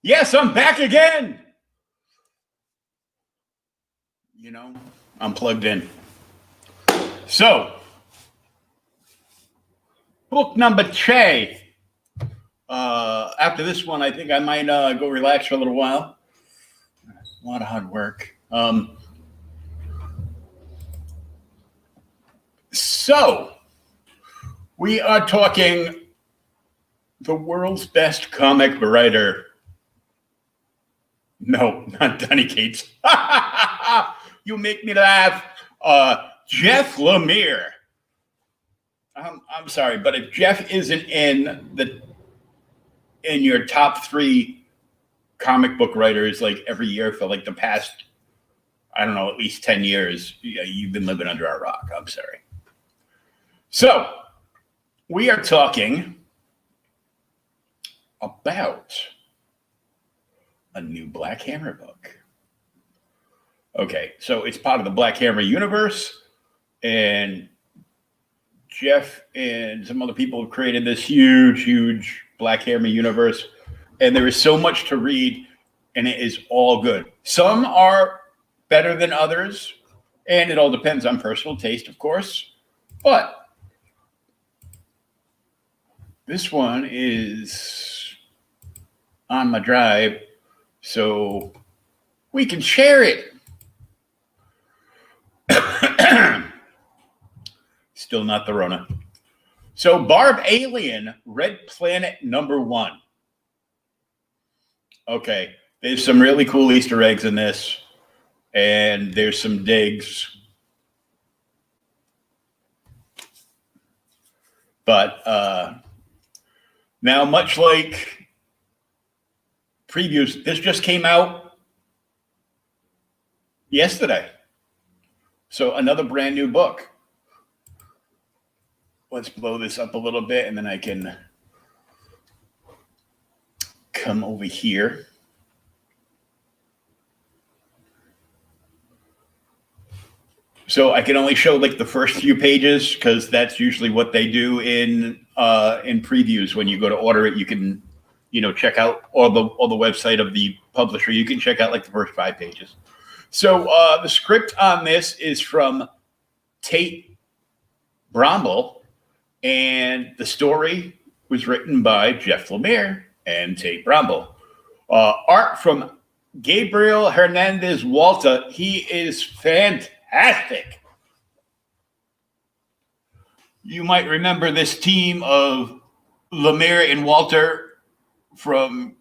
Yes, I'm back again. You know, I'm plugged in. So, book number two. After this one, I think I might go relax for a little while. A lot of hard work. So, we are talking the world's best comic writer. No, not Donny Cates. You make me laugh. Jeff Lemire. I'm sorry, but if Jeff isn't in your top 3 comic book writers like every year for like the past, I don't know, at least 10 years, you've been living under a rock. I'm sorry. So we are talking about a new Black Hammer book. Okay, so it's part of the Black Hammer universe, and Jeff and some other people have created this huge Black Hammer universe, and there is so much to read, and it is all good. Some are better than others, and it all depends on personal taste, of course, but this one is on my drive, so we can share it. Still not the Rona. So Barb-Alien, Red Planet #1. Okay, there's some really cool Easter eggs in this, and there's some digs. But now, much like previews, this just came out yesterday. So another brand new book. Let's blow this up a little bit, and then I can come over here. So I can only show like the first few pages because that's usually what they do in previews. When you go to order it, you can, check out all the website of the publisher. You can check out like the first 5 pages. So the script on this is from TATE BROMBAL, and the story was written by Jeff Lemire and TATE BROMBAL. Art from GABRIEL HERNÁNDEZ WALTA. He is fantastic. You might remember this team of Lemire and Walter from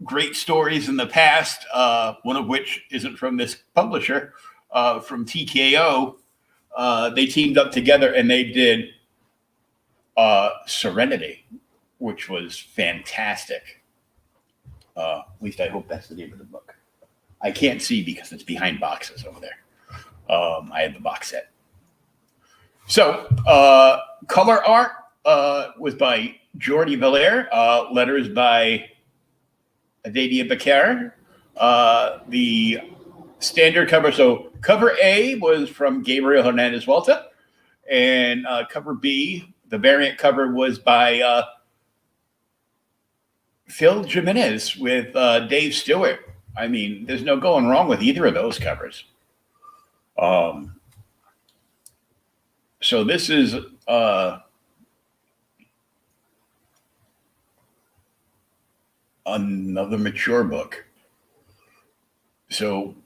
great stories in the past, one of which isn't from this publisher, from TKO. They teamed up together and they did Serenity, which was fantastic. At least I hope that's the name of the book. I can't see because it's behind boxes over there. I have the box set. So color art was by Jordi Belair, letters by Adadia Becker. The standard cover, so cover A was from Gabriel Hernandez Walta, and cover B, the variant cover, was by Phil Jimenez with Dave Stewart. I mean, there's no going wrong with either of those covers. So this is another mature book. So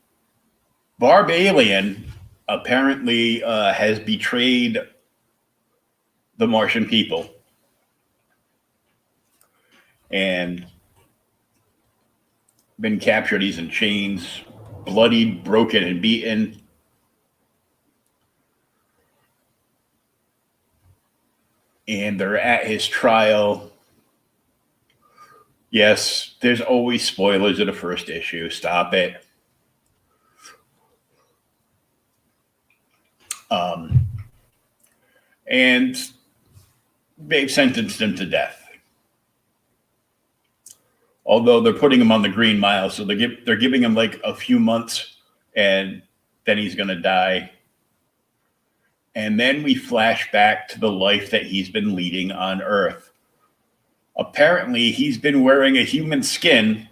Barb-Alien apparently has betrayed the Martian people and been captured. He's in chains, bloodied, broken, and beaten. And they're at his trial. Yes, there's always spoilers in the first issue. Stop it. And they've sentenced him to death. Although they're putting him on the Green Mile, so they're giving him like a few months, and then he's going to die. And then we flash back to the life that he's been leading on Earth. Apparently, he's been wearing a human skin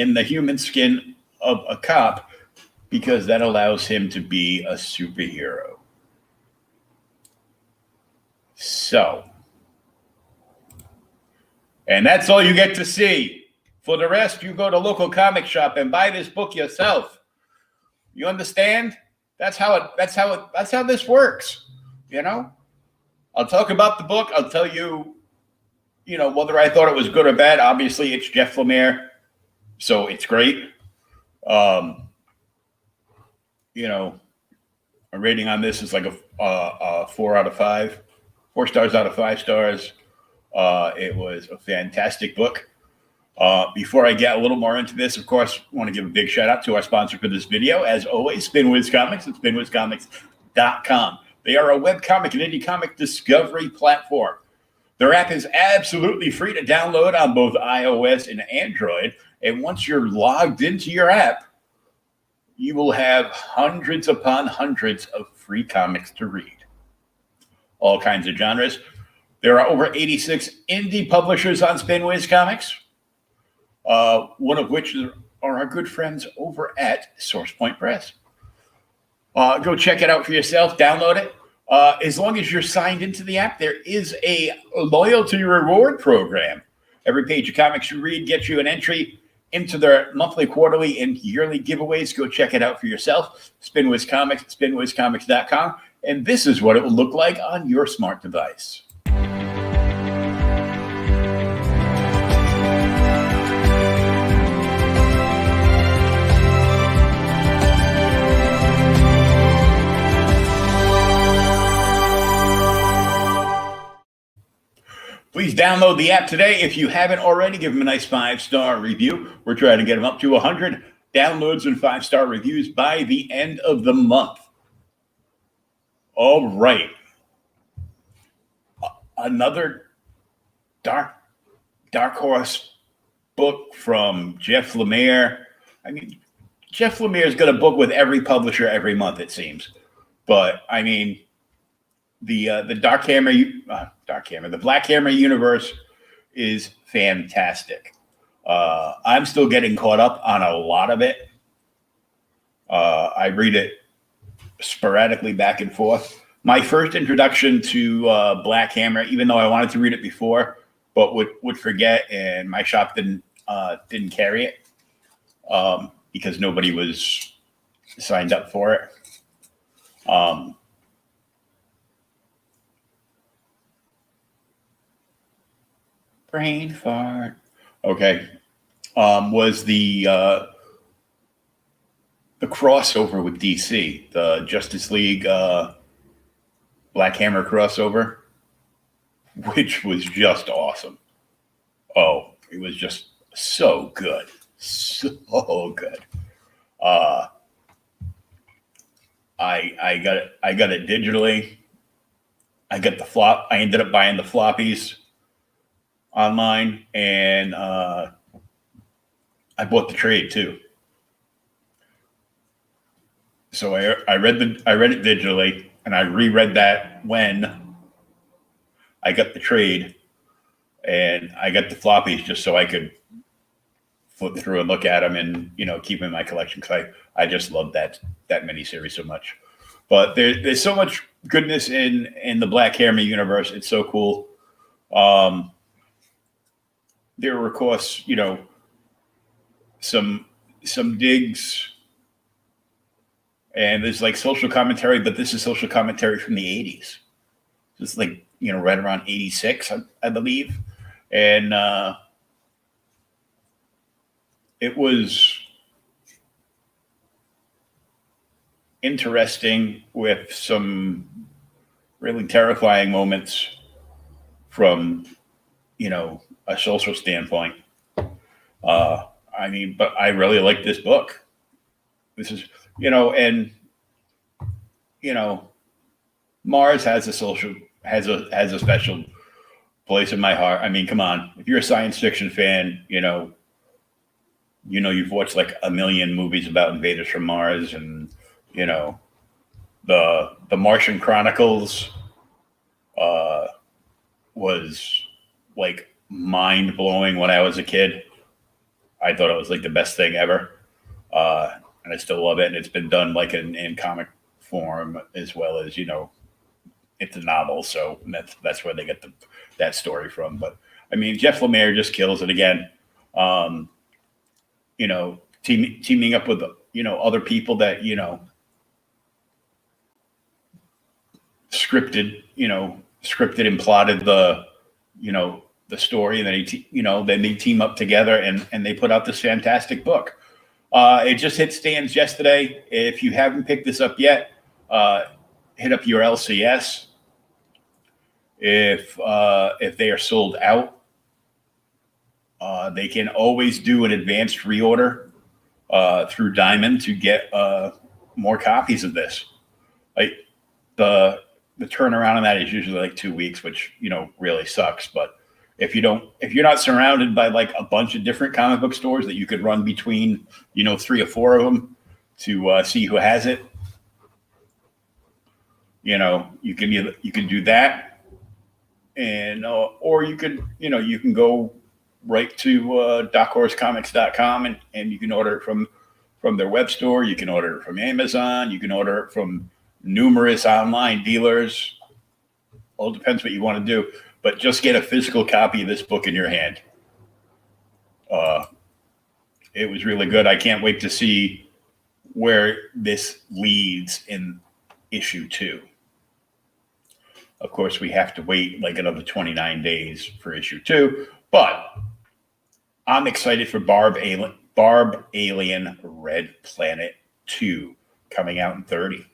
in the human skin of a cop because that allows him to be a superhero. So, and that's all you get to see. For the rest, you go to local comic shop and buy this book yourself. You understand? That's how this works. You know? I'll talk about the book. I'll tell you, whether I thought it was good or bad. Obviously, it's Jeff Lemire, so it's great. A rating on this is like a 4 out of 5, 4 stars out of 5 stars. It was a fantastic book. Before I get a little more into this, of course, I want to give a big shout out to our sponsor for this video. As always, SpinWiz Comics at spinwizcomics.com. They are a webcomic and indie comic discovery platform. Their app is absolutely free to download on both iOS and Android. And once you're logged into your app, you will have hundreds upon hundreds of free comics to read. All kinds of genres. There are over 86 indie publishers on SpinWiz Comics, one of which are our good friends over at SourcePoint Press. Go check it out for yourself. Download it. As long as you're signed into the app, there is a loyalty reward program. Every page of comics you read gets you an entry into their monthly, quarterly, and yearly giveaways. Go check it out for yourself. SpinWiz Comics, spinwizcomics.com. And this is what it will look like on your smart device. Please download the app today. If you haven't already, give them a nice 5-star review. We're trying to get them up to 100 downloads and 5-star reviews by the end of the month. All right. Another dark horse book from Jeff Lemire. I mean, Jeff Lemire's got a book with every publisher every month, it seems. But, I mean, the the Black Hammer universe is fantastic. I'm still getting caught up on a lot of it. I read it sporadically back and forth. My first introduction to Black Hammer, even though I wanted to read it before, but would forget, and my shop didn't carry it because nobody was signed up for it. Brain fart. Okay. Was the crossover with DC, the Justice League Black Hammer crossover, which was just awesome. Oh, it was just so good. So good. I got it digitally. I ended up buying the floppies online, and I bought the trade too. So I read it digitally, and I reread that when I got the trade, and I got the floppies just so I could flip through and look at them and keep them in my collection, because I just love that miniseries so much. But there's so much goodness in the Black Hammer universe. It's so cool. There were, of course, some digs, and there's like social commentary, but this is social commentary from the 80s. It's like, right around 86, I believe. And it was interesting with some really terrifying moments from, a social standpoint. But I really like this book. This is, Mars has a special place in my heart. I mean, come on, if you're a science fiction fan, you've watched like a million movies about invaders from Mars, and the Martian Chronicles was like mind blowing when I was a kid. I thought it was like the best thing ever. And I still love it. And it's been done like in comic form as well as, it's a novel. So that's where they get that story from. But I mean, Jeff Lemire just kills it again. Teaming up with, other people that, scripted and plotted the story, and then then they team up together and they put out this fantastic book. It just hit stands yesterday. If you haven't picked this up yet, hit up your LCS. If they are sold out, they can always do an advanced reorder through Diamond to get more copies of this. Like the turnaround on that is usually like 2 weeks, which really sucks. But if you're not surrounded by like a bunch of different comic book stores that you could run between 3 or 4 of them to see who has it, you can do that, and or you can go right to darkhorsecomics.com and you can order it from their web store. You can order it from Amazon. You can order it from numerous online dealers. All depends what you want to do, but just get a physical copy of this book in your hand. It was really good. I can't wait to see where this leads in issue 2. Of course, we have to wait like another 29 days for issue 2, but I'm excited for Barb Alien Red Planet 2 coming out in 30.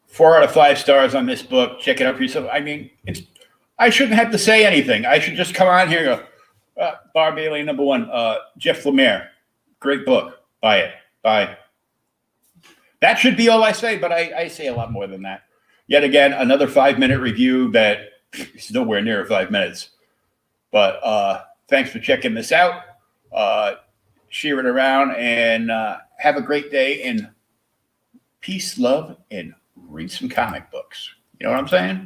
4 out of 5 stars on this book. Check it out for yourself. I mean, I shouldn't have to say anything. I should just come on here and go, Barb Alien #1, Jeff Lemire. Great book. Buy it. Bye. That should be all I say, but I say a lot more than that. Yet again, another 5-minute review that is nowhere near 5 minutes. But thanks for checking this out. Share it around and have a great day. And peace, love, and read some comic books. You know what I'm saying?